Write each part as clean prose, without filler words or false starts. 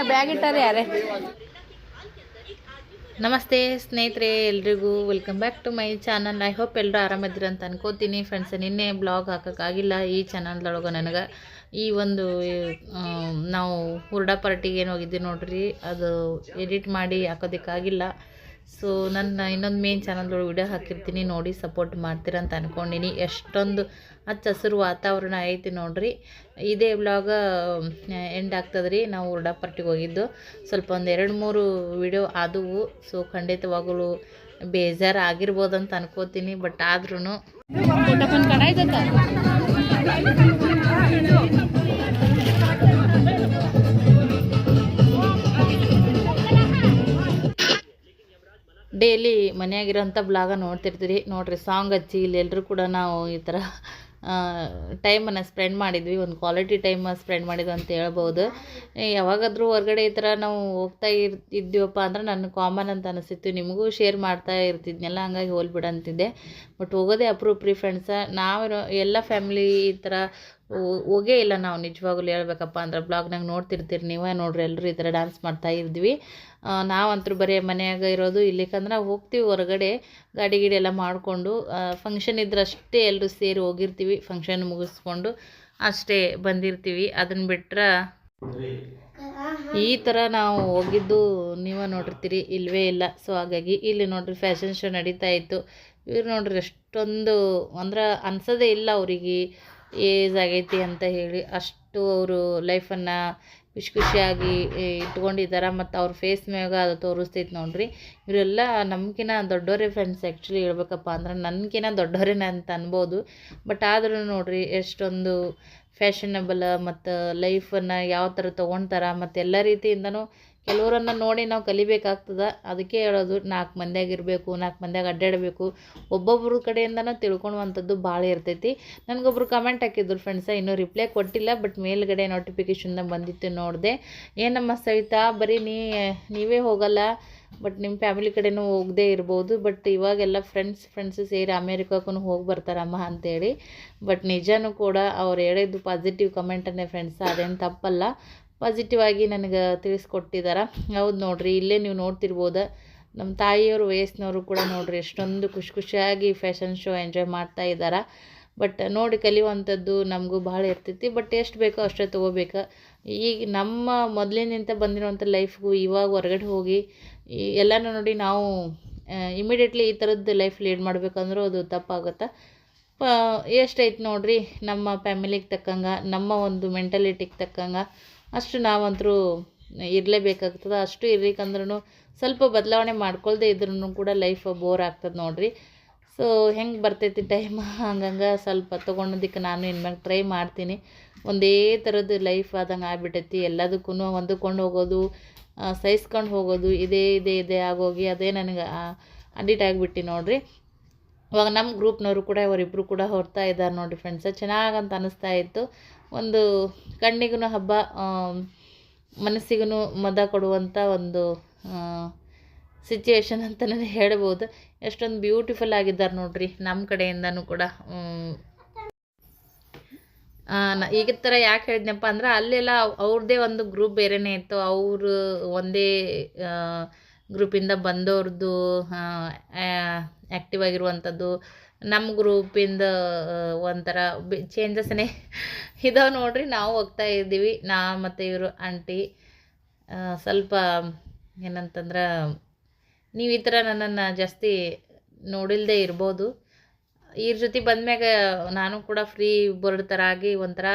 Bag ಇಟ್ಟಾರೆ ಯಾರೇ. ನಮಸ್ತೆ ಸ್ನೇಹಿತರೆ, ಎಲ್ರಿಗೂ welcome back to my channel. I hope ಎಲ್ಲರೂ ಆರಾಮದಿರ ಅಂತ ಅನ್ಕೋತೀನಿ ಫ್ರೆಂಡ್ಸ್. ನಿನ್ನೆ ಬ್ಲಾಗ್ ಹಾಕೋಕ್ಕಾಗಿಲ್ಲ ಈ ಚಾನಲ್ದೊಳಗೆ ನನಗೆ. ಈ ಒಂದು ನಾವು ಹುರ್ಡಾ ಪಾರ್ಟಿಗೆ ಏನು ಹೋಗಿದ್ದೆ ನೋಡ್ರಿ, ಅದು ಎಡಿಟ್ ಮಾಡಿ ಹಾಕೋದಕ್ಕಾಗಿಲ್ಲ. ಸೊ ನನ್ನ ಇನ್ನೊಂದು ಮೇನ್ ಚಾನಲ್ದೊಳಗೆ ವಿಡಿಯೋ ಹಾಕಿರ್ತೀನಿ, ನೋಡಿ ಸಪೋರ್ಟ್ ಮಾಡ್ತೀರ ಅಂತ ಅಂದ್ಕೊಂಡಿನಿ. ಎಷ್ಟೊಂದು ಹಚ್ಚ ಹಸಿರು ವಾತಾವರಣ ಐತಿ ನೋಡ್ರಿ. ಇದೇ ವ್ಲಾಗ ಎಂಡ್ ಆಗ್ತದೆ ರೀ. ನಾವು ಹುರ್ಡಾ ಪಾರ್ಟಿಗೆ ಹೋಗಿದ್ದು ಸ್ವಲ್ಪ ಒಂದು 2-3 ವಿಡಿಯೋ ಆದವು. ಸೊ ಖಂಡಿತವಾಗಲೂ ಬೇಜಾರು ಆಗಿರ್ಬೋದು ಅಂತ ಅನ್ಕೋತೀನಿ. ಬಟ್ ಆದ್ರೂ ಡೈಲಿ ಮನೆಯಾಗಿರೋಂಥ ಬ್ಲಾಗ ನೋಡ್ತಿರ್ತೀರಿ ನೋಡ್ರಿ. ಸಾಂಗ್ ಹಚ್ಚಿ ಇಲ್ಲಿ ಎಲ್ಲರೂ ಕೂಡ ನಾವು ಈ ಥರ ಟೈಮನ್ನು ಸ್ಪೆಂಡ್ ಮಾಡಿದ್ವಿ, ಒಂದು ಕ್ವಾಲಿಟಿ ಟೈಮ್ ಸ್ಪೆಂಡ್ ಮಾಡಿದ್ವಿ ಅಂತ ಹೇಳ್ಬೋದು. ಯಾವಾಗಾದರೂ ಹೊರಗಡೆ ಈ ಥರ ನಾವು ಹೋಗ್ತಾ ಇದ್ದೀವಪ್ಪ ಅಂದ್ರೆ ನನ್ನ ಕಾಮನ್ ಅಂತ ಅನಿಸ್ತಿತ್ತು, ನಿಮಗೂ ಶೇರ್ ಮಾಡ್ತಾ ಇರ್ತಿದ್ನಲ್ಲ, ಹಂಗಾಗಿ ಹೋಲ್ಬಿಡ ಅಂತಿದ್ದೆ. ಬಟ್ ಹೋಗೋದೇ ಅಪ್ರೂಪ್ ರೀ ಫ್ರೆಂಡ್ಸ. ನಾವು ಎಲ್ಲ ಫ್ಯಾಮಿಲಿ ಈ ಥರ ಹೋಗೇ ಇಲ್ಲ ನಾವು, ನಿಜವಾಗ್ಲೂ ಹೇಳ್ಬೇಕಪ್ಪ ಅಂದ್ರೆ. ಬ್ಲಾಗ್ನಾಗ ನೋಡ್ತಿರ್ತೀರಿ ನೀವೇ ನೋಡ್ರಿ, ಎಲ್ಲರೂ ಈ ಥರ ಡ್ಯಾನ್ಸ್ ಮಾಡ್ತಾ ಇದ್ವಿ. ನಾವಂತರೂ ಬರೀ ಮನೆಯಾಗ ಇರೋದು. ಇಲ್ಲಿಕಂದ್ರೆ ನಾವು ಹೋಗ್ತೀವಿ ಹೊರಗಡೆ, ಗಾಡಿ ಗಿಡಿ ಎಲ್ಲ ಮಾಡಿಕೊಂಡು. ಫಂಕ್ಷನ್ ಇದ್ರೆ ಅಷ್ಟೇ ಎಲ್ಲರೂ ಸೇರಿ ಹೋಗಿರ್ತೀವಿ, ಫಂಕ್ಷನ್ ಮುಗಿಸ್ಕೊಂಡು ಅಷ್ಟೇ ಬಂದಿರ್ತೀವಿ. ಅದನ್ನು ಬಿಟ್ರೆ ಈ ಥರ ನಾವು ಹೋಗಿದ್ದು ನೀವೇ ನೋಡಿರ್ತೀರಿ, ಇಲ್ಲವೇ ಇಲ್ಲ. ಸೊ ಹಾಗಾಗಿ ಇಲ್ಲಿ ನೋಡ್ರಿ ಫ್ಯಾಷನ್ ಶೋ ನಡೀತಾ ಇತ್ತು. ಇವ್ರು ನೋಡ್ರಿ ಎಷ್ಟೊಂದು ಅಂದ್ರೆ ಅನ್ಸೋದೇ ಇಲ್ಲ ಅವರಿಗೆ ಏಜ್ ಆಗೈತಿ ಅಂತ ಹೇಳಿ. ಅಷ್ಟು ಅವರು ಲೈಫನ್ನು ಖುಷಿಯಾಗಿ ಇಟ್ಕೊಂಡಿದ್ದಾರೆ. ಮತ್ತು ಅವ್ರ ಫೇಸ್ ಮ್ಯಾಗ ಅದು ತೋರಿಸ್ತೈತೆ ನೋಡ್ರಿ. ಇವರೆಲ್ಲ ನಮ್ಗಿನ ದೊಡ್ಡವರೇ ಫ್ರೆಂಡ್ಸ್. ಆ್ಯಕ್ಚುಲಿ ಹೇಳ್ಬೇಕಪ್ಪ ಅಂದ್ರೆ ನನಗಿನ ದೊಡ್ಡವರೇನ ಅಂತ ಅನ್ಬೋದು. ಬಟ್ ಆದ್ರೂ ನೋಡ್ರಿ ಎಷ್ಟೊಂದು ಫ್ಯಾಷನಬಲ್ ಮತ್ತು ಲೈಫನ್ನು ಯಾವ ಥರ ತೊಗೊಳ್ತಾರೆ. ಮತ್ತು ಎಲ್ಲ ರೀತಿಯಿಂದನೂ ಕೆಲವರನ್ನು ನೋಡಿ ನಾವು ಕಲಿಬೇಕಾಗ್ತದೆ. ಅದಕ್ಕೆ ಹೇಳೋದು, 4 ಮಂದಿಯಾಗಿರಬೇಕು, 4 ಮಂದಿಯಾಗ ಅಡ್ಡಾಡಬೇಕು. ಒಬ್ಬೊಬ್ಬರ ಕಡೆಯಿಂದನೂ ತಿಳ್ಕೊಳ್ಳುವಂಥದ್ದು ಭಾಳ ಇರ್ತೈತಿ. ನನಗೊಬ್ರು ಕಮೆಂಟ್ ಹಾಕಿದ್ರು ಫ್ರೆಂಡ್ಸ, ಇನ್ನೂ ರಿಪ್ಲೈ ಕೊಟ್ಟಿಲ್ಲ. ಬಟ್ ಮೇಲ್ಗಡೆ ನೋಟಿಫಿಕೇಷನ್ದಾಗ ಬಂದಿತ್ತು, ನೋಡಿದೆ. ಏನಮ್ಮ ಸವಿತಾ, ಬರೀ ನೀವೇ ಹೋಗಲ್ಲ, ಬಟ್ ನಿಮ್ಮ ಫ್ಯಾಮಿಲಿ ಕಡೆನೂ ಹೋಗದೇ ಇರ್ಬೋದು. ಬಟ್ ಇವಾಗೆಲ್ಲ ಫ್ರೆಂಡ್ಸ್ ಸೇರಿ ಅಮೇರಿಕಕ್ಕೂ ಹೋಗಿ ಬರ್ತಾರಮ್ಮ ಅಂತೇಳಿ. ಬಟ್ ನಿಜನೂ ಕೂಡ ಅವ್ರು ಹೇಳಿದ್ದು ಪಾಸಿಟಿವ್ ಕಮೆಂಟನ್ನೇ ಫ್ರೆಂಡ್ಸ, ಅದೇನು ತಪ್ಪಲ್ಲ. ಪಾಸಿಟಿವ್ ಆಗಿ ನನಗೆ ತಿಳಿಸ್ಕೊಟ್ಟಿದ್ದಾರೆ. ಹೌದು ನೋಡಿರಿ, ಇಲ್ಲೇ ನೀವು ನೋಡ್ತಿರ್ಬೋದು, ನಮ್ಮ ತಾಯಿಯವರು ವಯಸ್ಸಿನವರು ಕೂಡ ನೋಡಿರಿ ಎಷ್ಟೊಂದು ಖುಷಿಯಾಗಿ ಫ್ಯಾಷನ್ ಶೋ ಎಂಜಾಯ್ ಮಾಡ್ತಾ ಇದ್ದಾರೆ. ಬಟ್ ನೋಡಿ ಕಲಿಯುವಂಥದ್ದು ನಮಗೂ ಭಾಳ ಇರ್ತೈತಿ. ಬಟ್ ಎಷ್ಟು ಬೇಕೋ ಅಷ್ಟೇ ತೊಗೋಬೇಕು. ಈಗ ನಮ್ಮ ಮೊದಲಿನಿಂದ ಬಂದಿರುವಂಥ ಲೈಫ್ಗೂ ಇವಾಗ ಹೊರಗಡೆ ಹೋಗಿ ಎಲ್ಲನೂ ನೋಡಿ ನಾವು ಇಮಿಡಿಯೇಟ್ಲಿ ಈ ಥರದ್ದು ಲೈಫ್ ಲೀಡ್ ಮಾಡ್ಬೇಕಂದ್ರೂ ಅದು ತಪ್ಪಾಗುತ್ತೆ. ಎಷ್ಟೈತೆ ನೋಡಿರಿ, ನಮ್ಮ ಫ್ಯಾಮಿಲಿಗೆ ತಕ್ಕಂಗೆ, ನಮ್ಮ ಒಂದು ಮೆಂಟಾಲಿಟಿಗೆ ತಕ್ಕಂಗೆ ಅಷ್ಟು ನಾವಂತರೂ ಇರಲೇಬೇಕಾಗ್ತದೆ. ಅಷ್ಟು ಇರ್ಲಿಕ್ಕಂದ್ರೂ ಸ್ವಲ್ಪ ಬದಲಾವಣೆ ಮಾಡ್ಕೊಳ್ದೇ ಇದ್ರೂ ಕೂಡ ಲೈಫ್ ಬೋರ್ ಆಗ್ತದೆ ನೋಡಿರಿ. ಸೊ ಹೆಂಗೆ ಬರ್ತೈತಿ ಟೈಮ್ ಹಂಗಂಗೆ ಸ್ವಲ್ಪ ತೊಗೊಳೋದಕ್ಕೆ ನಾನು ಇನ್ಮ್ಯಾಗ ಟ್ರೈ ಮಾಡ್ತೀನಿ. ಒಂದೇ ಥರದ್ದು ಲೈಫ್ ಆದಂಗೆ ಆಗ್ಬಿಟ್ಟೈತಿ. ಎಲ್ಲದಕ್ಕೂ ಹೊಂದಿಕೊಂಡು ಹೋಗೋದು, ಸಹಿಸ್ಕೊಂಡು ಹೋಗೋದು, ಇದೇ ಆಗೋಗಿ ಅದೇ ನನಗೆ ಅಡಿಟ್ ಆಗಿಬಿಟ್ಟು ನೋಡಿರಿ. ಇವಾಗ ನಮ್ಮ ಗ್ರೂಪ್ನವರು ಕೂಡ ಇವರಿಬ್ಬರು ಕೂಡ ಹೊರ್ತಾ ಇದ್ದಾರೆ ನೋಡಿರಿ ಫ್ರೆಂಡ್ಸ. ಚೆನ್ನಾಗಂತ ಅನ್ನಿಸ್ತಾ ಇತ್ತು. ಒಂದು ಕಣ್ಣಿಗೂ ಹಬ್ಬ, ಮನಸ್ಸಿಗೂ ಮದ ಕೊಡುವಂಥ ಒಂದು ಸಿಚುವೇಶನ್ ಅಂತಲೇ ಹೇಳ್ಬೋದು. ಎಷ್ಟೊಂದು ಬ್ಯೂಟಿಫುಲ್ ಆಗಿದ್ದಾರೆ ನೋಡಿರಿ ನಮ್ಮ ಕಡೆಯಿಂದನೂ ಕೂಡ. ಈಗ ಥರ ಯಾಕೆ ಹೇಳಿದ್ನಪ್ಪ ಅಂದ್ರೆ, ಅಲ್ಲೆಲ್ಲ ಅವ್ರದ್ದೇ ಒಂದು ಗ್ರೂಪ್ ಬೇರೆಯೇ ಇತ್ತು. ಅವರು ಒಂದೇ ಗ್ರೂಪಿಂದ ಬಂದವ್ರದ್ದು ಆ್ಯಕ್ಟಿವ್ ಆಗಿರುವಂಥದ್ದು. ನಮ್ಮ ಗ್ರೂಪಿಂದ ಒಂಥರ ಚೇಂಜಸ್ನೇ ಇದಾವೆ ನೋಡ್ರಿ. ನಾವು ಹೋಗ್ತಾ ಇದ್ದೀವಿ, ಮತ್ತು ಇವರು ಆಂಟಿ. ಸ್ವಲ್ಪ ಏನಂತಂದ್ರೆ, ನೀವು ಈ ಥರ ನನ್ನನ್ನು ಜಾಸ್ತಿ ನೋಡಿಲ್ಲದೆ ಇರ್ಬೋದು. ಇವ್ರ ಜೊತೆ ಬಂದ್ಮ್ಯಾಗ ನಾನು ಕೂಡ ಫ್ರೀ ಬರ್ಡ್ ಥರ ಆಗಿ ಒಂಥರ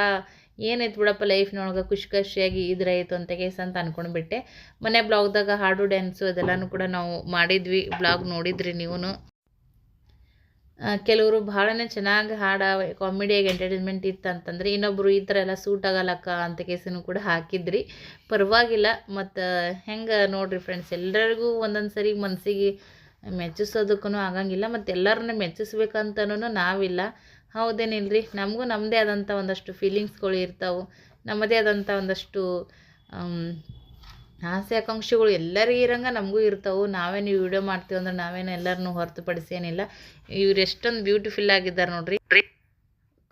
ಏನೈತೆ ಬಿಡಪ್ಪ ಲೈಫ್ನೊಳಗೆ ಖುಷಿಯಾಗಿ ಇದ್ರಾಯಿತು ಅಂತ ಅಂದ್ಕೊಂಡ್ಬಿಟ್ಟೆ. ಮನೆ ಬ್ಲಾಗ್ದಾಗ ಹಾಡು ಡ್ಯಾನ್ಸು ಅದೆಲ್ಲನೂ ಕೂಡ ನಾವು ಮಾಡಿದ್ವಿ. ಬ್ಲಾಗ್ ನೋಡಿದ್ರಿ ನೀವು. ಕೆಲವರು ಭಾಳನೇ ಚೆನ್ನಾಗಿ ಕಾಮಿಡಿಯಾಗಿ ಎಂಟರ್ಟೈನ್ಮೆಂಟ್ ಇತ್ತು ಅಂತಂದರೆ, ಇನ್ನೊಬ್ಬರು ಈ ಥರ ಎಲ್ಲ ಸೂಟ್ ಆಗಲ್ಲಕ್ಕ ಅಂತ ಕೂಡ ಹಾಕಿದ್ರಿ. ಪರವಾಗಿಲ್ಲ. ಮತ್ತು ಹೆಂಗೆ ನೋಡಿರಿ ಫ್ರೆಂಡ್ಸ್, ಎಲ್ಲರಿಗೂ ಒಂದೊಂದು ಸರಿ ಮನಸ್ಸಿಗೆ ಮೆಚ್ಚಿಸೋದಕ್ಕೂ ಆಗಂಗಿಲ್ಲ, ಮತ್ತು ಎಲ್ಲರನ್ನ ಮೆಚ್ಚಿಸ್ಬೇಕಂತನೂ ನಾವಿಲ್ಲ. ಹೌದೇನಿಲ್ರಿ, ನಮಗೂ ನಮ್ಮದೇ ಆದಂಥ ಒಂದಷ್ಟು ಫೀಲಿಂಗ್ಸ್ಗಳು ಇರ್ತಾವೆ, ನಮ್ಮದೇ ಆದಂಥ ಒಂದಷ್ಟು ಆಸೆ ಆಕಾಂಕ್ಷೆಗಳು ಎಲ್ಲರಿಗೂ ಇರಂಗೆ ನಮಗೂ ಇರ್ತಾವೆ. ನಾವೇನು ವಿಡಿಯೋ ಮಾಡ್ತೀವಿ ಅಂದ್ರೆ ನಾವೇನು ಎಲ್ಲರನ್ನೂ ಹೊರತುಪಡಿಸಿ ಏನಿಲ್ಲ. ಇವ್ರು ಎಷ್ಟೊಂದು ಬ್ಯೂಟಿಫುಲ್ ಆಗಿದ್ದಾರೆ ನೋಡ್ರಿ.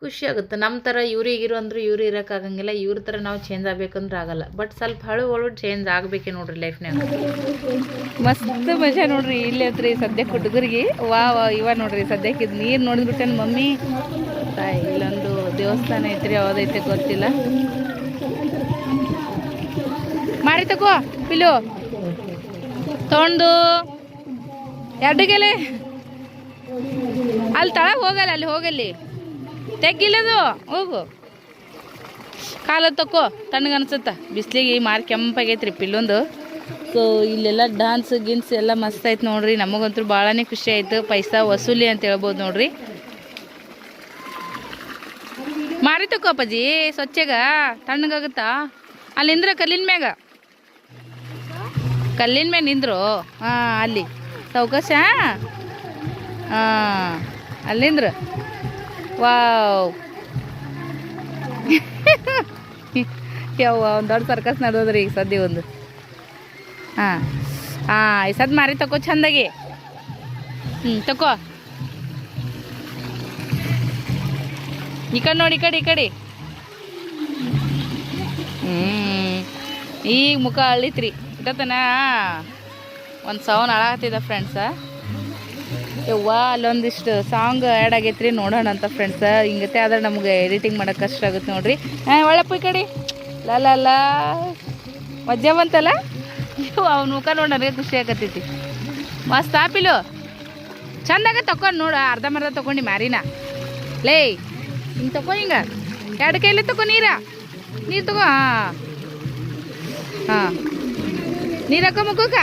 ಖುಷಿ ಆಗುತ್ತೆ. ನಮ್ಮ ಥರ ಇವ್ರಿಗಿರು ಅಂದ್ರೆ ಇವ್ರು ಇರೋಕ್ಕಾಗಂಗಿಲ್ಲ, ಇವ್ರ ಥರ ನಾವು ಚೇಂಜ್ ಆಗ್ಬೇಕಂದ್ರೆ ಆಗಲ್ಲ. ಬಟ್ ಸ್ವಲ್ಪ ಹಳು ಚೇಂಜ್ ಆಗಬೇಕೆ ನೋಡ್ರಿ ಲೈಫ್ನಾಗ. ಮಸ್ತ್ ಮಜಾ ನೋಡ್ರಿ ಇಲ್ಲಿ ಹತ್ರಿ ಸದ್ಯಕ್ಕೆ ಹುಡುಗರಿಗೆ. ವಾ ಇವ ನೋಡ್ರಿ ಸದ್ಯಕ್ಕೆ ಇದು ನೀರು ನೋಡಿದ್ಬಿಟ್ಟೇನು ಮಮ್ಮಿ. ಇಲ್ಲೊಂದು ದೇವಸ್ಥಾನ ಐತ್ರಿ, ಯಾವುದೈತೆ ಗೊತ್ತಿಲ್ಲ. ಮಾಡಿ ತಗೋ ಪಿಲು ತೊಗೊಂಡು ಎರಡುಗೆಲೆ ಅಲ್ಲಿ ತಳಗೆ ಹೋಗಲ್ಲ, ಅಲ್ಲಿ ಹೋಗಲ್ಲಿ ತೆಗ್ಗಿಲ್ಲದು ಹೋಗು. ಕಾಲ ತಕ್ಕೋ ತಣ್ಣಗೆ ಅನ್ಸುತ್ತಾ, ಬಿಸಿಲಿಗೆ ಮಾರು ಕೆಂಪಾಗೈತ್ರಿ ಪಿಲ್ಲೊಂದು. ಸೊ ಇಲ್ಲೆಲ್ಲ ಡ್ಯಾನ್ಸ್ ಗಿನ್ಸ್ ಎಲ್ಲ ಮಸ್ತ್ ಆಯ್ತು ನೋಡ್ರಿ. ನಮಗಂತೂ ಭಾಳನೇ ಖುಷಿ ಆಯ್ತು. ಪೈಸಾ ವಸೂಲಿ ಅಂತ ಹೇಳ್ಬೋದು ನೋಡ್ರಿ. ಮಾರಿ ತಕ್ಕೋ ಅಪ್ಪಾಜಿ ಸ್ವಚ್ಛಗ ತಣ್ಣಗಾಗುತ್ತಾ. ಅಲ್ಲಿ ನಿಂದ್ರ ಕಲ್ಲಿನ ಮ್ಯಾಗ ನಿಂದ್ರು. ಹಾಂ ಅಲ್ಲಿ ಸಾವಕಾಶ. ಹಾಂ ಅಲ್ಲಿಂದ್ರ. ವಾವ್ ಯಾವ ಒಂದು ದೊಡ್ಡ ಸರ್ಕಸ್ ನಡೆದದ್ರಿ ಈಗ ಸದ್ಯ ಒಂದು. ಹಾಂ ಈ ಸದ್ ಮಾರಿ ತಕೋ ಚಂದಾಗಿ. ತಕೋ ಈ ಕಡೆ ನೋಡಿ, ಈ ಕಡೆ. ಈಗ ಮುಖ ಅಳಿತ್ರಿ ಇಟ್ಟತನ ಒಂದು ಸೌನ್ ಅಳಾಗ್ತಿದ್ದ ಫ್ರೆಂಡ್ಸ. ಯವ್ವ ಅಲ್ಲೊಂದಿಷ್ಟು ಸಾಂಗ್ ಆ್ಯಡ್ ಆಗೈತ್ರಿ, ನೋಡೋಣ ಅಂತ ಫ್ರೆಂಡ್ಸ. ಹಿಂಗತ್ತೆ ಆದ್ರೆ ನಮ್ಗೆ ಎಡಿಟಿಂಗ್ ಮಾಡೋಕೆ ಕಷ್ಟ ಆಗುತ್ತೆ ನೋಡ್ರಿ. ಒಳ್ಳಪ್ಪ ಈ ಕಡೆ ಲಲ್ಲ ಮಜ್ಜಾ ಬಂತಲ್ಲ. ಅವ್ನ ಮುಖ ನೋಡಿ ನನಗೆ ಖುಷಿ ಆಗತ್ತೈತಿ. ಮಸ್ತ್ ಆಪಿಲು ಚಂದಾಗ ತಕೊಂಡು ನೋಡು. ಅರ್ಧಂಬರ್ಧ ತೊಗೊಂಡು ಮ್ಯಾರಿನ ಲೇ ಹಿಂಗೆ ತಗೋ, ಹಿಂಗೆ ಎರಡು ಕೈಲಿ ತಗೋ. ನೀರು ತಗೋ. ಹಾಂ ನೀರು ಹಾಕೋ ಮುಖಕ್ಕ.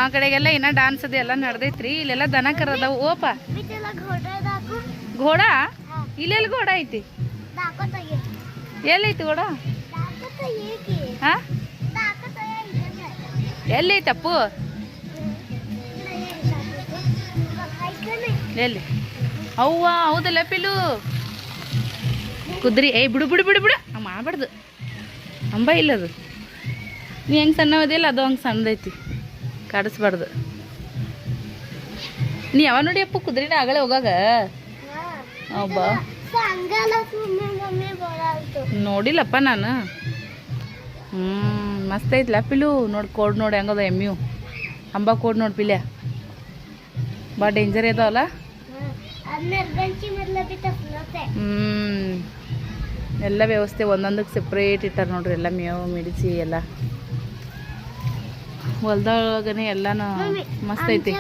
ಆ ಕಡೆಗೆಲ್ಲ ಇನ್ನೂ ಡ್ಯಾನ್ಸ್ ಅದು ಎಲ್ಲ ನಡೆದೈತ್ರಿ. ಇಲ್ಲೆಲ್ಲ ದನ ಕರದವು. ಓಪ ಘೋಡ ಇಲ್ಲೆಲ್ಲಿ ಘೋಡ ಐತಿ? ಎಲ್ಲೈತಿ ಘೋಡ? ಹಾಂ ಎಲ್ಲೈತಪ್ಪು? ಎಲ್ಲಿ? ಅವ್ವ ಹೌದಲ್ಲ ಪಿಲು ಕುದ್ರಿ. ಬಿಡು ಮಾಡಬಾರ್ದು ಅಂಬ ಇಲ್ಲದು. ನೀ ಹೆಂಗೆ ಸಣ್ಣವದಿಲ್ಲ ಅದು ಹಂಗೆ ಸಣ್ಣದೈತಿ, ಕಾಡಿಸ್ಬಾರ್ದು. ನೀ ಯಾವ ನೋಡಿ ಅಪ್ಪ ಕುದ್ರಿನ ಆಗಲೇ ಹೋಗಾಗ ಬಾ ನೋಡಿಲ್ಲಪ್ಪ ನಾನು. ಮಸ್ತ್ ಐತ್ಲ ಪಿಲು. ನೋಡಿ ಕೋಡ್ ನೋಡಿ ಹೆಂಗದ ಎಮ್ಯು ಅಂಬ ಕೋಡ್ ನೋಡಿ ಪಿಲ್ಯ ಬಾ ಡೇಂಜರ್ ಇದಾವಲ್ಲ. ಎಲ್ಲ ವ್ಯವಸ್ಥೆ ಒಂದೊಂದಕ್ಕೆ ಸೆಪ್ರೇಟ್ ಇಟ್ಟಾರ ನೋಡ್ರಿ. ಎಲ್ಲ ಮೇವು ಮಿಡಿಸಿ ಎಲ್ಲ ಹೊಲ್ದೊಳಗನೆ ಎಲ್ಲಾನು ಮಸ್ತ್ ಐತಿ.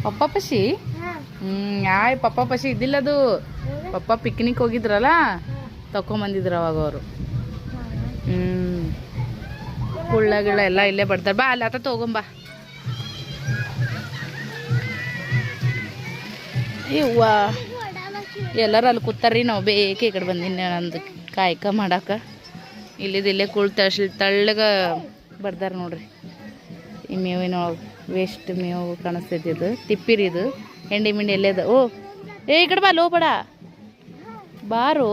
ಪಪ್ಪ ಪಶಿ ಪಪ್ಪ ಪಶಿ ಇದ್ದಿಲ್ಲ ಅದು. ಪಪ್ಪ ಪಿಕ್ನಿಕ್ ಹೋಗಿದ್ರಲ್ಲ ತಕೊಂಬಂದಿದ್ರು ಅವಾಗ ಅವರು. ಕುಳ್ಳ ಗಿಳ ಎಲ್ಲ ಇಲ್ಲೇ ಬರ್ತಾರೆ. ಬಾ ಅಲ್ಲಿ ಆತ ತಗೊಂಬ. ಇವ್ವ ಎಲ್ಲರೂ ಅಲ್ಲಿ ಕೂತಾರ್ರಿ. ನಾವು ಬೇಕೆ ಈ ಕಡೆ ಬಂದಿನಿ ನಂದು ಕಾಯ್ಕ ಮಾಡಾಕ. ಇಲ್ಲೇ ತಳ್ಳಗ ಬರ್ದಾರ ನೋಡ್ರಿ. ಈ ಮೇವಿನ ವೇಸ್ಟ್ ಮೇವು ಕಾಣಿಸ್ತೈತಿ. ಇದು ತಿಪ್ಪಿರಿ, ಇದು ಹೆಂಡಿ ಮಿಂಡಿ ಎಲ್ಲೇದ. ಈ ಕಡೆ ಬಾ, ಲೋ ಬೇಡ ಬಾರು.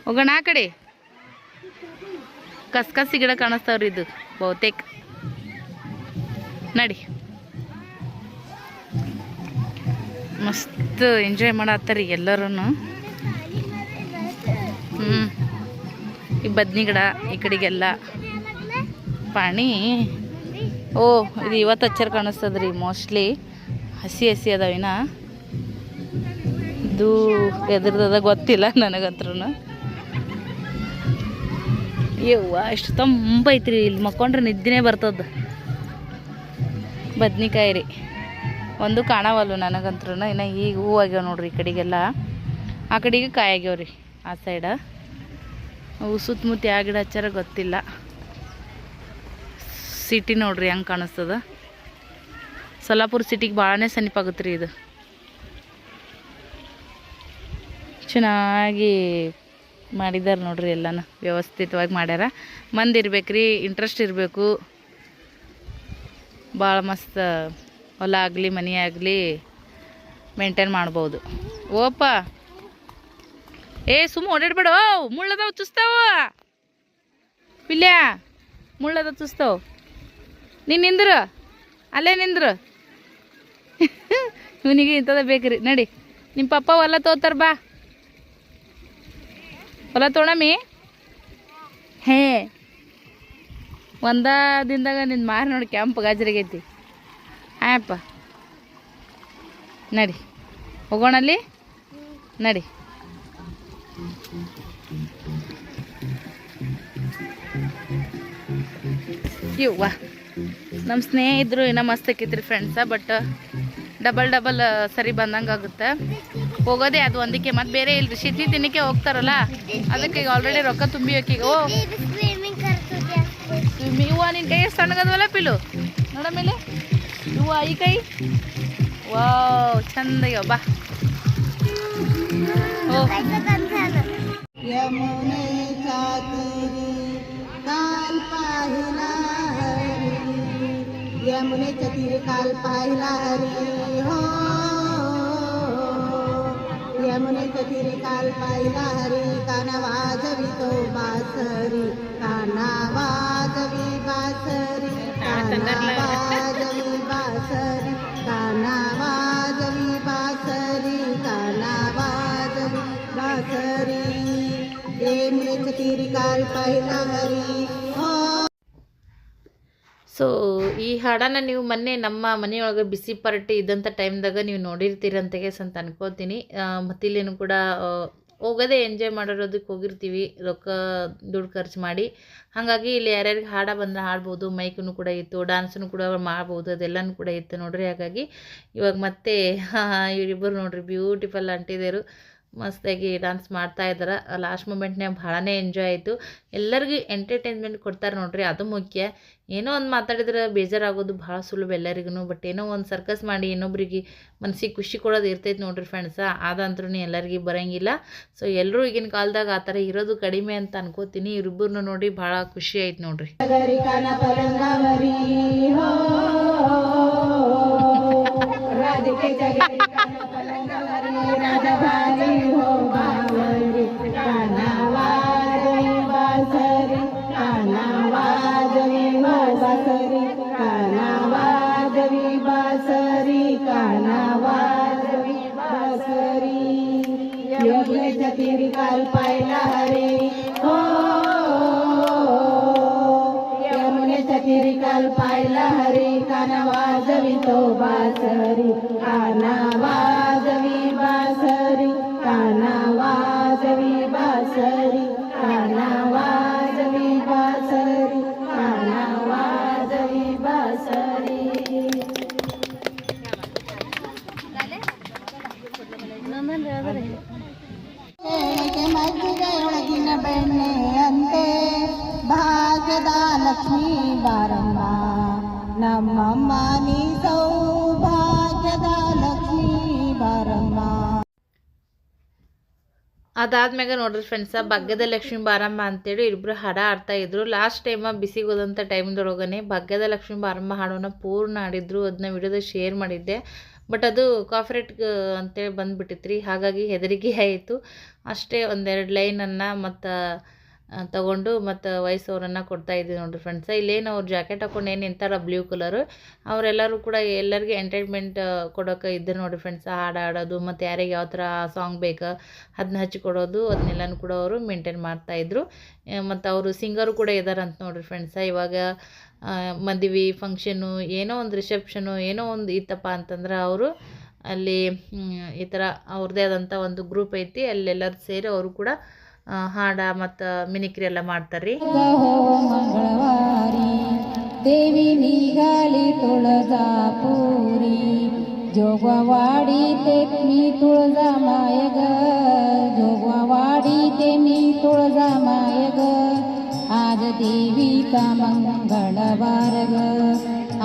ಹೋಗೋಣ ಆ ಕಡೆ. ಕಸ್ಕಸಿ ಗಿಡ ಕಾಣಿಸ್ತಾವ್ರಿ ಇದು ಬಹುತೇಕ. ನಡಿ ಮಸ್ತ್ ಎಂಜಾಯ್ ಮಾಡತ್ತಾರ ಎಲ್ಲರೂ. ಈ ಬದ್ನಿ ಗಿಡ ಈ ಕಡೆಗೆಲ್ಲ ಪಾಣಿ. ಇದು ಇವತ್ತು ಹಚ್ಚರ್ ಕಾಣಿಸ್ತದ್ರಿ. ಮೋಸ್ಟ್ಲಿ ಹಸಿ ಅದಾವಿನ. ಇದು ಎದ್ರದದ ಗೊತ್ತಿಲ್ಲ ನನಗಂತ್ರೂ. ಯವ್ವ ಎಷ್ಟು ತಂಬೈತ್ರಿ. ಇಲ್ಲಿ ಮಕ್ಕೊಂಡ್ರೆ ನಿದ್ದಿನೇ ಬರ್ತದ. ಬದ್ನಿಕಾಯಿ ರೀ ಒಂದು ಕಾಣವಲ್ಲು ನನಗಂತ್ರೂ. ಇನ್ನು ಈಗ ಹೂ ಆಗ್ಯಾವ ನೋಡ್ರಿ. ಈ ಕಡೆಗೆಲ್ಲ ಆ ಕಡೆಗೆ ಕಾಯಿ ಆಗ್ಯಾವ್ರಿ ಆ ಸೈಡ. ಅವು ಸುತ್ತಮುತ್ತ ಯಾವ ಗಿಡ ಹಚ್ಚಾರ ಗೊತ್ತಿಲ್ಲ. ಸಿಟಿ ನೋಡ್ರಿ ಹೆಂಗೆ ಕಾಣಿಸ್ತದ. ಸೊಲ್ಲಾಪುರ ಸಿಟಿಗೆ ಭಾಳನೇ ಸಮೀಪ ಆಗುತ್ತೆ ರೀ ಇದು. ಚೆನ್ನಾಗಿ ಮಾಡಿದ್ದಾರೆ ನೋಡ್ರಿ. ಎಲ್ಲನೂ ವ್ಯವಸ್ಥಿತವಾಗಿ ಮಾಡ್ಯಾರ. ಮಂದಿ ಇರ್ಬೇಕ್ರಿ, ಇಂಟ್ರೆಸ್ಟ್ ಇರಬೇಕು. ಭಾಳ ಮಸ್ತ್ ಹೊಲ ಆಗಲಿ ಮನೆ ಆಗಲಿ ಮೇಂಟೈನ್ ಮಾಡ್ಬೋದು. ಓಪ ಸುಮ್ಮ ಓಡಾಡ್ಬೇಡ. ಮುಳ್ಳದಾವ ಚುಸ್ತಾವ ಪಿಲ್ಯ. ಮುಳ್ಳದ ಚುಸ್ತವ್ ನೀನು ನಿಂದ್ರು ಅಲ್ಲೇ ನಿಂದ್ರು ಇವನಿಗೆ ಇಂಥದ ಬೇಕ್ರಿ ನಡಿ ನಿಮ್ಮ ಪಪ್ಪ ಹೊಲ ತೋತಾರ ಬಾ ಹೊಲ ತೊಗೊಳಮಿ ಹೇ ಒಂದ ದಿನದಾಗ ನಿನ್ನ ಮಾರಿ ನೋಡಿ ಕ್ಯಾಂಪ್ ಗಾಜರಿಗೈತಿ ಆಯಪ್ಪ ನಡಿ ಹೋಗೋಣಲ್ಲಿ ನಡಿ ಇವ್ವ ನಮ್ಮ ಸ್ನೇಹಿತರು ಇನ್ನೂ ಮಸ್ತ್ ಆಕೈತ್ರಿ ಫ್ರೆಂಡ್ಸ ಬಟ್ ಡಬಲ್ ಸರಿ ಬಂದಂಗೆ ಆಗುತ್ತೆ ಹೋಗೋದೇ ಅದು ಒಂದಕ್ಕೆ ಮತ್ತು ಬೇರೆ ಇಲ್ರಿ ಶಿತಿ ತಿನ್ನಕ್ಕೆ ಹೋಗ್ತಾರಲ್ಲ ಅದಕ್ಕೆ ಈಗ ಆಲ್ರೆಡಿ ರೊಕ್ಕ ತುಂಬಿಯೋಕೀಗ ಓ ಇವ್ವ ನಿನ್ನ ಕೈ ಸಣ್ಣಗದವಲ್ಲ ಪಿಲು ನೋಡ ಮೇಲೆ ಇವ್ವ ಈ ಕೈ ವಾವ್ ಚಂದ ಬಾ ಓ यमुनेच्या तीरे काल पाहिला हरी हो यमुनेच्या तीरे काल पाहिला हरी काना वाजवी तो बासरी काना वाजवी बासरी काना वाजवी बासरी काना वाजवी बासरी काना वाजवी बासरी यमुनेच्या तीरे काल पाहिला हरी हो ಸೊ ಈ ಹಾಡನ್ನು ನೀವು ಮೊನ್ನೆ ನಮ್ಮ ಮನೆಯೊಳಗೆ ಬಿಸಿ ಪಾರ್ಟಿ ಇದ್ದಂಥ ಟೈಮ್ದಾಗ ನೀವು ನೋಡಿರ್ತೀರಿ ಅಂತ ಅನ್ಕೋತೀನಿ ಮತ್ತು ಇಲ್ಲೇನು ಕೂಡ ಹೋಗೋದೇ ಎಂಜಾಯ್ ಮಾಡಿರೋದಕ್ಕೆ ಹೋಗಿರ್ತೀವಿ ರೊಕ್ಕ ದುಡ್ಡು ಖರ್ಚು ಮಾಡಿ ಹಾಗಾಗಿ ಇಲ್ಲಿ ಯಾರ್ಯಾರಿಗೆ ಹಾಡ ಬಂದರೆ ಹಾಡ್ಬೋದು ಮೈಕೂ ಕೂಡ ಇತ್ತು ಡ್ಯಾನ್ಸನ್ನು ಕೂಡ ಮಾಡ್ಬೋದು ಅದೆಲ್ಲನೂ ಕೂಡ ಇತ್ತು ನೋಡ್ರಿ ಹಾಗಾಗಿ ಇವಾಗ ಮತ್ತೆ ಇವರಿಬ್ಬರು ನೋಡ್ರಿ ಬ್ಯೂಟಿಫುಲ್ ಅಂಟಿದೇರು ಮಸ್ತಾಗಿ ಡ್ಯಾನ್ಸ್ ಮಾಡ್ತಾ ಇದ್ದಾರೆ ಲಾಸ್ಟ್ ಮೂಮೆಂಟ್ನಾಗ ಭಾಳನೇ ಎಂಜಾಯ್ ಆಯಿತು ಎಲ್ಲರಿಗೂ ಎಂಟರ್ಟೈನ್ಮೆಂಟ್ ಕೊಡ್ತಾರೆ ನೋಡ್ರಿ ಅದು ಮುಖ್ಯ ಏನೋ ಒಂದು ಮಾತಾಡಿದ್ರೆ ಬೇಜಾರಾಗೋದು ಭಾಳ ಸುಲಭ ಎಲ್ಲರಿಗೂ ಬಟ್ ಏನೋ ಒಂದು ಸರ್ಕಸ್ ಮಾಡಿ ಇನ್ನೊಬ್ರಿಗೆ ಮನಸ್ಸಿಗೆ ಖುಷಿ ಕೊಡೋದು ಇರ್ತೈತೆ ನೋಡ್ರಿ ಫ್ರೆಂಡ್ಸ ಅದಂತರೂ ಎಲ್ಲರಿಗೂ ಬರೋಂಗಿಲ್ಲ ಸೊ ಎಲ್ಲರೂ ಈಗಿನ ಕಾಲದಾಗ ಆ ಥರ ಇರೋದು ಕಡಿಮೆ ಅಂತ ಅನ್ಕೋತೀನಿ ಇವ್ರಿಬ್ಬರನ್ನು ನೋಡಿ ಭಾಳ ಖುಷಿ ಆಯ್ತು ನೋಡ್ರಿ काल पाहिला हरी हो यमुनेच्या तीरी काल पाहिला हरी काना वाजवी तो बासरी काना वाजवी बासरी काना वाजवी बासरी काना वाजवी बासरी काना वाजवी बासरी ಮಜ್ಜಿಗೆಯೊಳಗಿನ ಬೆಣ್ಣೆ ಅಂತೆ ಭಾಗ್ಯದ ಲಕ್ಷ್ಮೀ ಬಾರಮ್ಮ ನಮ್ಮಮ್ಮ ನೀ ಸೌಭಾಗ್ಯದ ಲಕ್ಷ್ಮೀ ಬಾರಮ್ಮ ಅದಾದ್ಮ್ಯಾಗ ನೋಡ್ರಿ ಫ್ರೆಂಡ್ಸ ಭಾಗ್ಯದ ಲಕ್ಷ್ಮೀ ಬಾರಮ್ಮ ಅಂತೇಳಿ ಇಬ್ಬರು ಹಾಡ ಆಡ್ತಾ ಇದ್ರು ಲಾಸ್ಟ್ ಟೈಮ ಬಿಸಿಗೆ ಹೋದಂಥ ಟೈಮ್ದೊಳಗನೆ ಭಾಗ್ಯದ ಲಕ್ಷ್ಮೀ ಬಾರಮ್ಮ ಹಾಡೋನ ಪೂರ್ಣ ಆಡಿದ್ರು ಅದನ್ನ ವಿಡಿಯೋದಾಗ ಶೇರ್ ಮಾಡಿದ್ದೆ ಬಟ್ ಅದು ಕಾಫಿರೇಟ್ ಅಂತೇಳಿ ಬಂದುಬಿಟ್ಟಿತ್ರಿ ಹಾಗಾಗಿ ಹೆದರಿಕೆ ಆಯಿತು ಅಷ್ಟೇ ಒಂದೆರಡು ಲೈನನ್ನು ಮತ್ತು ತಗೊಂಡು ಮತ್ತು ವಯಸ್ಸವರನ್ನು ಕೊಡ್ತಾಯಿದ್ವಿ ನೋಡಿರಿ ಫ್ರೆಂಡ್ಸ ಇಲ್ಲೇನು ಅವ್ರು ಜಾಕೆಟ್ ಹಾಕೊಂಡು ಏನು ನಿಂತಾರ ಬ್ಲೂ ಕಲರು ಅವರೆಲ್ಲರೂ ಕೂಡ ಎಲ್ಲರಿಗೆ ಎಂಟರ್ಟೈನ್ಮೆಂಟ್ ಕೊಡೋಕೆ ಇದ್ದರು ನೋಡಿರಿ ಫ್ರೆಂಡ್ಸ ಹಾಡು ಆಡೋದು ಮತ್ತು ಯಾರಿಗೆ ಯಾವ ಥರ ಸಾಂಗ್ ಬೇಕು ಅದನ್ನ ಹಚ್ಕೊಡೋದು ಅದನ್ನೆಲ್ಲನೂ ಕೂಡ ಅವರು ಮೇಂಟೈನ್ ಮಾಡ್ತಾಯಿದ್ರು ಮತ್ತು ಅವರು ಸಿಂಗರು ಕೂಡ ಇದ್ದಾರಂತ ನೋಡಿರಿ ಫ್ರೆಂಡ್ಸ ಇವಾಗ ಮದುವೆ ಫಂಕ್ಷನ್ನು ಏನೋ ಒಂದು ರಿಸೆಪ್ಷನು ಏನೋ ಒಂದು ಇತ್ತಪ್ಪ ಅಂತಂದ್ರೆ ಅವರು ಅಲ್ಲಿ ಈ ಥರ ಅವ್ರದ್ದೇ ಆದಂಥ ಒಂದು ಗ್ರೂಪ್ ಐತಿ ಅಲ್ಲೆಲ್ಲರೂ ಸೇರಿ ಅವರು ಕೂಡ ಹಾಡ ಮತ್ತು ಮಿಮಿಕ್ರಿ ಎಲ್ಲ ಮಾಡ್ತಾರೆ ರೀ ಮಂಗಳವಾರಿ ದೇವಿ ನಿಗಾಲಿ ತುಳಜಾಪುರಿ जोगवावाडी ते मी तुळजा माय ग जोगवावाडी ते मी तुळजा माय ग आज देवीचा मंगळवार ग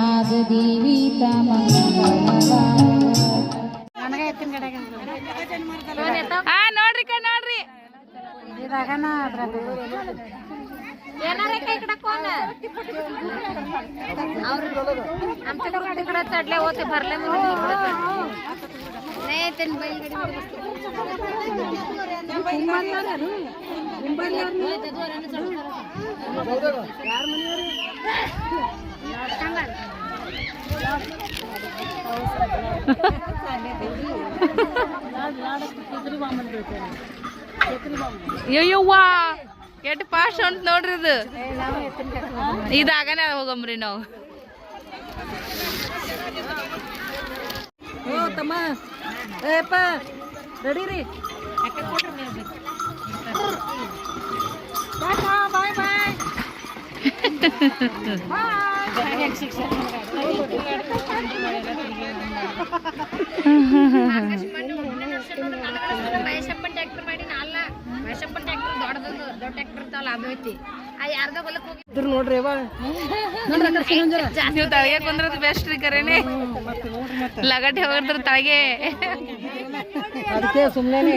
आज देवीचा मंगळवार ನೋಡ್ರಿ ನೋಡ್ರಿ येणार आहे का इकडे कोण आमच्याकडे तिकडे चढले होते भरले म्हणून ಅಯ್ಯವ್ವ ಎಷ್ಟು ಪಾಸ್ಟ್ ಅಂತ ನೋಡ್ರಿ ಇದು ಇದಾಗನೇ ಹೋಗಮ್ರಿ ನಾವು. ತಮ್ಮ ಏಪ್ಪ ರೆಡಿ ರೀ ಬಾಯ್ ಬಾಯ್ ಮಹೇಶಪ್ಪನ್ ಟ್ರ್ಯಾಕ್ಟರ್ ಮಾಡಿ ನಾಲ್ಲ ಮಹೇಶಪ್ಪನ್ ಟ್ರ್ಯಾಕ್ಟರ್ ದೊಡ್ಡ ಟ್ರ್ಯಾಕ್ಟರ್ ಇರ್ತಾವಲ್ಲ ಅದು ಐತಿ ಆ ಯಾರ್ದ ಹೊಲಕ್ಕೆ ಹೋಗಿದ್ರು ನೋಡ್ರಿ ನೀವು ತಳಗೆ ಕುಂದ್ರದ್ ಬೆಸ್ಟ್ ರೀ ಕರೇನೆ ಲಗಟೆ ಹೋಗಿದ್ರ ತಳಗೆ ಅದಕ್ಕೆ ಸುಮ್ಮನೆ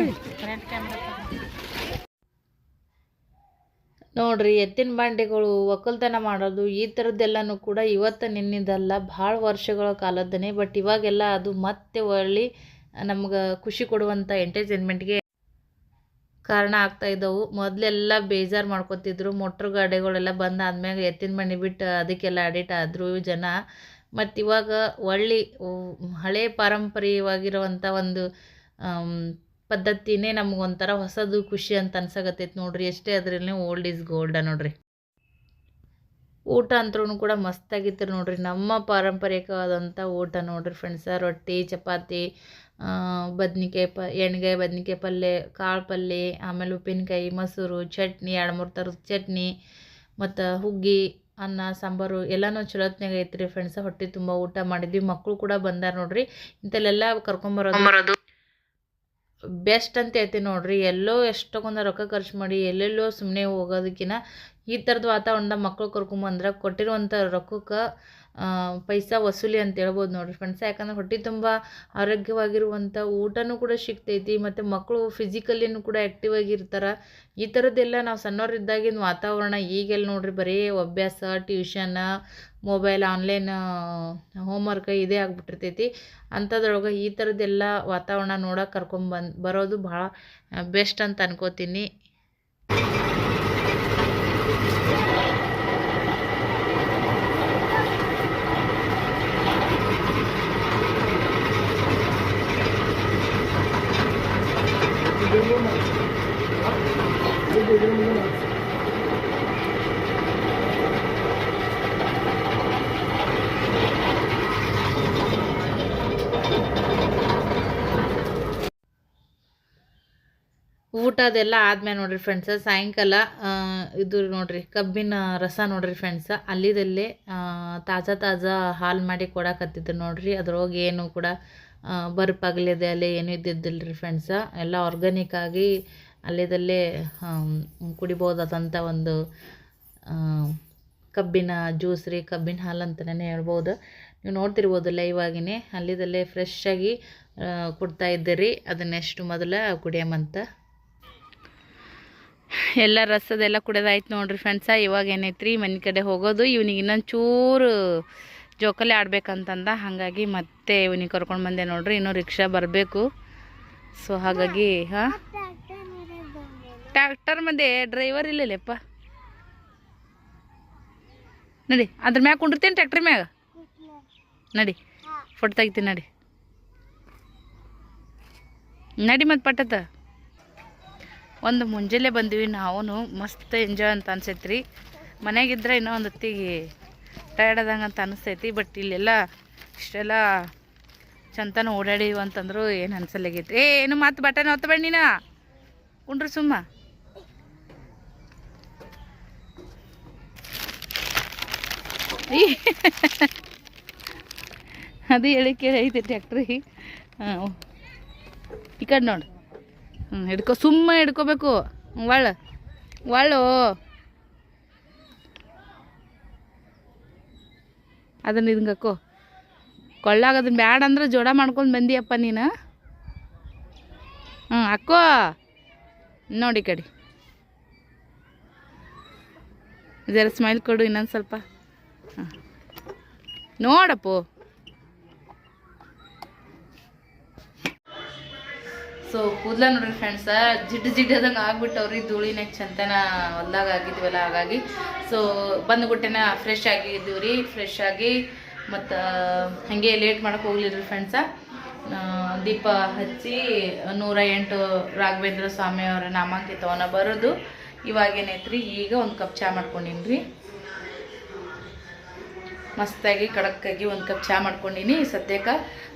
ನೋಡ್ರಿ ಎತ್ತಿನ ಬಾಂಡೆಗಳು ಒಕ್ಕಲ್ತನ ಮಾಡೋದು ಈ ಥರದ್ದೆಲ್ಲನೂ ಕೂಡ ಇವತ್ತು ನಿನ್ನಿದಲ್ಲ ಭಾಳ ವರ್ಷಗಳ ಕಾಲದ್ದನೇ. ಬಟ್ ಇವಾಗೆಲ್ಲ ಅದು ಮತ್ತೆ ಒಳ್ಳೆ ನಮ್ಗೆ ಖುಷಿ ಕೊಡುವಂಥ ಎಂಟರ್ಟೈನ್ಮೆಂಟ್ಗೆ ಕಾರಣ ಆಗ್ತಾ ಇದ್ದವು. ಮೊದಲೆಲ್ಲ ಬೇಜಾರು ಮಾಡ್ಕೊತಿದ್ರು, ಮೋಟ್ರ್ ಗಾಡಿಗಳೆಲ್ಲ ಬಂದಾದ್ಮ್ಯಾಗ ಎತ್ತಿನ ಬಂಡಿ ಬಿಟ್ಟು ಅದಕ್ಕೆಲ್ಲ ಅಡಿಟ್ ಆದರು ಜನ. ಮತ್ತು ಇವಾಗ ಒಳ್ಳೆ ಹಳೆ ಪಾರಂಪರ್ಯವಾಗಿರುವಂಥ ಒಂದು ಪದ್ಧತಿನೇ ನಮಗೊಂಥರ ಹೊಸದು ಖುಷಿ ಅಂತ ಅನ್ಸಕತ್ತೈತೆ ನೋಡ್ರಿ. ಎಷ್ಟೇ ಅದರಲ್ಲಿ ಓಲ್ಡ್ ಈಸ್ ಗೋಲ್ಡ ನೋಡ್ರಿ. ಊಟ ಅಂದ್ರೂ ಕೂಡ ಮಸ್ತಾಗಿತ್ತು ನೋಡ್ರಿ. ನಮ್ಮ ಪಾರಂಪರಿಕವಾದಂಥ ಊಟ ನೋಡ್ರಿ ಫ್ರೆಂಡ್ಸ. ರೊಟ್ಟಿ, ಚಪಾತಿ, ಬದ್ನಿಕಾಯಿ ಎಣ್ಗಾಯಿ ಬದ್ನಿಕಾಯಿ ಪಲ್ಯ, ಕಾಳು ಪಲ್ಯ, ಆಮೇಲೆ ಉಪ್ಪಿನಕಾಯಿ, ಮೊಸರು, ಚಟ್ನಿ, 2-3 ಥರದ ಚಟ್ನಿ, ಮತ್ತು ಹುಗ್ಗಿ, ಅನ್ನ, ಸಾಂಬಾರು ಎಲ್ಲನೂ ಚಲೋತ್ನಾಗ ಐತ್ರಿ ಫ್ರೆಂಡ್ಸ. ಹೊಟ್ಟೆ ತುಂಬ ಊಟ ಮಾಡಿದ್ವಿ. ಮಕ್ಕಳು ಕೂಡ ಬಂದಾರ ನೋಡ್ರಿ. ಇಂಥಲ್ಲೆಲ್ಲ ಕರ್ಕೊಂಬರೋದು ಬೆಸ್ಟ್ ಅಂತ ಹೇಳ್ತೀನಿ ನೋಡ್ರಿ. ಎಲ್ಲೋ ಎಷ್ಟೊಂದು ರೊಕ್ಕ ಖರ್ಚು ಮಾಡಿ ಎಲ್ಲೆಲ್ಲೋ ಸುಮ್ಮನೆ ಹೋಗೋದಕ್ಕಿಂತ ಈ ಥರದ ವಾತಾವರಣದ ಮಕ್ಕಳು ಕರ್ಕೊಂಬಂದ್ರೆ ಕೊಟ್ಟಿರುವಂಥ ರೊಕ್ಕಕ್ಕೆ ಪೈಸಾ ವಸೂಲಿ ಅಂತ ಹೇಳ್ಬೋದು ನೋಡ್ರಿ ಫ್ರೆಂಡ್ಸ್. ಯಾಕಂದ್ರೆ ಹೊಟ್ಟೆ ತುಂಬ ಆರೋಗ್ಯವಾಗಿರುವಂಥ ಊಟನೂ ಕೂಡ ಸಿಗ್ತೈತಿ, ಮತ್ತು ಮಕ್ಕಳು ಫಿಸಿಕಲಿನೂ ಕೂಡ ಆ್ಯಕ್ಟಿವ್ ಆಗಿರ್ತಾರೆ. ಈ ಥರದ್ದೆಲ್ಲ ನಾವು ಸಣ್ಣವರಿದ್ದಾಗಿನ ವಾತಾವರಣ ಈಗೆಲ್ಲ ನೋಡ್ರಿ ಬರೀ ಅಭ್ಯಾಸ, ಟ್ಯೂಷನ್, ಮೊಬೈಲ್, ಆನ್ಲೈನ್ ಹೋಮ್ವರ್ಕ್ ಇದೇ ಆಗಿಬಿಟ್ಟಿರ್ತೈತಿ. ಅಂಥದ್ರೊಳಗೆ ಈ ಥರದ್ದೆಲ್ಲ ವಾತಾವರಣ ನೋಡೋಕೆ ಬರೋದು ಭಾಳ ಬೆಸ್ಟ್ ಅಂತ ಅನ್ಕೋತೀನಿ. ಊಟ ಅದೆಲ್ಲ ಆದ್ಮೇಲೆ ನೋಡ್ರಿ ಫ್ರೆಂಡ್ಸ ಸಾಯಂಕಾಲ ಇದು ನೋಡ್ರಿ ಕಬ್ಬಿನ ರಸ ನೋಡ್ರಿ ಫ್ರೆಂಡ್ಸ. ಅಲ್ಲಿದಲ್ಲೇ ತಾಜಾ ಹಾಲು ಮಾಡಿ ಕೊಡಕತ್ತಿದ್ರು ನೋಡ್ರಿ. ಅದ್ರೊಳಗೆ ಏನು ಕೂಡ ಬರ್ಪಾಗ್ಲಿದೆ ಅಲ್ಲಿ ಏನೂ ಇದ್ದಿದ್ದಿಲ್ಲ ರೀ ಫ್ರೆಂಡ್ಸ. ಎಲ್ಲ ಆರ್ಗ್ಯಾನಿಕ್ ಆಗಿ ಅಲ್ಲಿದಲ್ಲೇ ಕುಡಿಬೋದಾದಂಥ ಒಂದು ಕಬ್ಬಿನ ಜ್ಯೂಸ್ ರೀ, ಕಬ್ಬಿನ ಹಾಲು ಅಂತಲೇ ಹೇಳ್ಬೋದು. ನೀವು ನೋಡ್ತಿರ್ಬೋದು ಲೈವ್ ಆಗಿನೇ ಅಲ್ಲಿದಲ್ಲೇ ಫ್ರೆಶ್ ಆಗಿ ಕೊಡ್ತಾ ಇದ್ದೀರಿ. ಅದನ್ನೆಷ್ಟು ಮೊದಲ ಕುಡಿಯಮಂತ ಎಲ್ಲ ರಸದೆಲ್ಲ ಕುಡಿದಾಯ್ತು ನೋಡ್ರಿ ಫ್ರೆಂಡ್ಸ. ಇವಾಗ ಏನೈತ್ರಿ ಮನೆ ಕಡೆ ಹೋಗೋದು. ಇವನಿಗೆ ಇನ್ನೊಂದು ಚೂರು ಜೋಕಾಲಿ ಆಡ್ಬೇಕಂತಂದ, ಹಾಗಾಗಿ ಮತ್ತೆ ಇವನಿಗೆ ಕರ್ಕೊಂಡು ಬಂದೆ ನೋಡ್ರಿ. ಇನ್ನೂ ರಿಕ್ಷಾ ಬರಬೇಕು. ಸೊ ಹಾಗಾಗಿ ಟ್ರ್ಯಾಕ್ಟರ್ ಮಂದೆ ಡ್ರೈವರ್ ಇಲ್ಲಪ್ಪ. ನಡಿ ಅದ್ರ ಮ್ಯಾಗ ಕುಂಡಿರ್ತೀನಿ, ಟ್ರ್ಯಾಕ್ಟರ್ ಮ್ಯಾಗ ನಡಿ, ಫೋಟೋ ತೆಗಿತೀನಿ ನಡಿ ನಡಿ. ಮತ್ತು ಪಟ್ಟತ್ತ ಒಂದು ಮುಂಜಾನೆ ಬಂದ್ವಿ ನಾವು, ಮಸ್ತ್ ಎಂಜಾಯ್ ಅಂತ ಅನ್ಸೈತ್ರಿ. ಮನೆಯಾಗಿದ್ರೆ ಇನ್ನೂ ಒಂದು ಹೊತ್ತಿಗೆ ಟಯರ್ಡ್ ಆದಂಗೆ ಅಂತ ಅನಿಸ್ತೈತಿ. ಬಟ್ ಇಲ್ಲೆಲ್ಲ ಇಷ್ಟೆಲ್ಲ ಚಂತನ ಓಡಾಡಿವು ಅಂತಂದ್ರು ಏನು ಅನ್ಸಲ್ಲಾಗೈತಿ. ಏನು ಮತ್ತೆ ಬಟನ್ ಹೊತ್ತಬೇಡ ನೀನು, ಕುಂಡ್ರು ಸುಮ್ಮ. ಅದು ಹೇಳಿ ಕೇಳಿ ಐತಿ ಟ್ಯಾಕ್ಟ್ರಿ. ಈ ಕಡೆ ನೋಡು, ಹಿಡ್ಕೊ, ಸುಮ್ಮ ಹಿಡ್ಕೋಬೇಕು. ಒಳ್ಳು ಅದನ್ನ ಹಿಂಗಕ್ಕೋ ಕೊಳ್ಳಾಗ. ಅದನ್ನ ಬ್ಯಾಡ ಅಂದ್ರೆ ಜೋಡ ಮಾಡ್ಕೊಂಡು ಬಂದಿಯಪ್ಪ ನೀನು. ಅಕ್ಕೋ ನೋಡಿ ಕಡೆ ಜರ ಸ್ಮೈಲ್ ಕೊಡು ಇನ್ನೊಂದು ಸ್ವಲ್ಪ. ನೋಡಪ್ಪು ಸೊ ಕೂದಲ ನೋಡ್ರಿ ಫ್ರೆಂಡ್ಸ ಜಿಡ್ಡದಂಗೆ ಆಗ್ಬಿಟ್ಟವ್ರಿ ಧೂಳಿನಾಗ ಚಂತನ ಹೊಲ್ದಾಗ ಆಗಿದ್ವಲ್ಲ, ಹಾಗಾಗಿ ಸೊ ಬಂದ್ಬಿಟ್ಟೆನ ಫ್ರೆಶ್ ಆಗಿದ್ದೀವಿ ರೀ. ಫ್ರೆಶ್ ಆಗಿ ಮತ್ತು ಹಾಗೆ ಲೇಟ್ ಮಾಡೋಕೆ ಹೋಗ್ಲಿರಿ ಫ್ರೆಂಡ್ಸ. ದೀಪ ಹಚ್ಚಿ 108 ರಾಘವೇಂದ್ರ ಸ್ವಾಮಿಯವರ ನಾಮಾಂಕಿತವನ್ನು ಬರೋದು ಇವಾಗೇನೈತ್ರಿ. ಈಗ ಒಂದು ಕಪ್ ಚಹಾ ಮಾಡ್ಕೊಂಡಿನಿ ರೀ, ಮಸ್ತಾಗಿ ಕಡಕ್ಕಾಗಿ ಒಂದು ಕಪ್ ಚಹಾ ಮಾಡ್ಕೊಂಡಿನಿ. ಸದ್ಯಕ್ಕೆ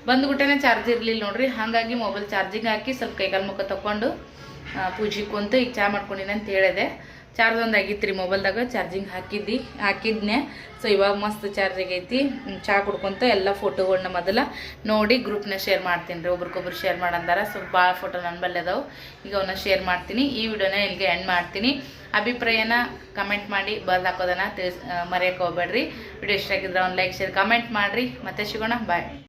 ಬಂದ್ಬಿಟ್ಟೆನೆ ಚಾರ್ಜ್ ಇರಲಿಲ್ಲ ನೋಡ್ರಿ, ಹಾಗಾಗಿ ಮೊಬೈಲ್ ಚಾರ್ಜಿಂಗ್ ಹಾಕಿ ಸ್ವಲ್ಪ ಕೈಕಾಲು ಮುಖ ತಗೊಂಡು ಪೂಜೆ ಕುಂತು ಈಗ ಚಹಾ ಮಾಡ್ಕೊಂಡಿನಿ ಅಂತ ಹೇಳಿದೆ. ಚಾರ್ಜ್ ಒಂದು ಆಗಿತ್ತು ರೀ ಮೊಬೈಲ್ದಾಗ, ಚಾರ್ಜಿಂಗ್ ಹಾಕಿದ್ನೆ. ಸೊ ಇವಾಗ ಮಸ್ತ್ ಚಾರ್ಜ್ ಆಗೈತಿ. ಚಹಾ ಕುಡ್ಕೊಂತ ಎಲ್ಲ ಫೋಟೋಗಳನ್ನ ಮೊದಲ ನೋಡಿ ಗ್ರೂಪ್ನ ಶೇರ್ ಮಾಡ್ತೀನಿ ರೀ. ಒಬ್ರಿಗೊಬ್ರು ಶೇರ್ ಮಾಡಂದಾರ. ಸೊ ಭಾಳ ಫೋಟೋ ನನ್ನ ಬಲ್ಲಿ ಅದಾವೆ, ಈಗ ಅವನ್ನ ಶೇರ್ ಮಾಡ್ತೀನಿ. ಈ ವಿಡಿಯೋನ ಇಲ್ಲಿಗೆ ಎಂಡ್ ಮಾಡ್ತೀನಿ. ಅಭಿಪ್ರಾಯನ ಕಮೆಂಟ್ ಮಾಡಿ ಬರ್ದು ಹಾಕೋದನ್ನ ಮರೆಯೋಕೆ ಹೋಗ್ಬೇಡ್ರಿ. ವಿಡಿಯೋ ಇಷ್ಟ ಆಗಿದ್ರೆ ಒಂದು ಲೈಕ್ ಶೇರ್ ಕಮೆಂಟ್ ಮಾಡಿರಿ. ಮತ್ತೆ ಸಿಗೋಣ, ಬಾಯ್.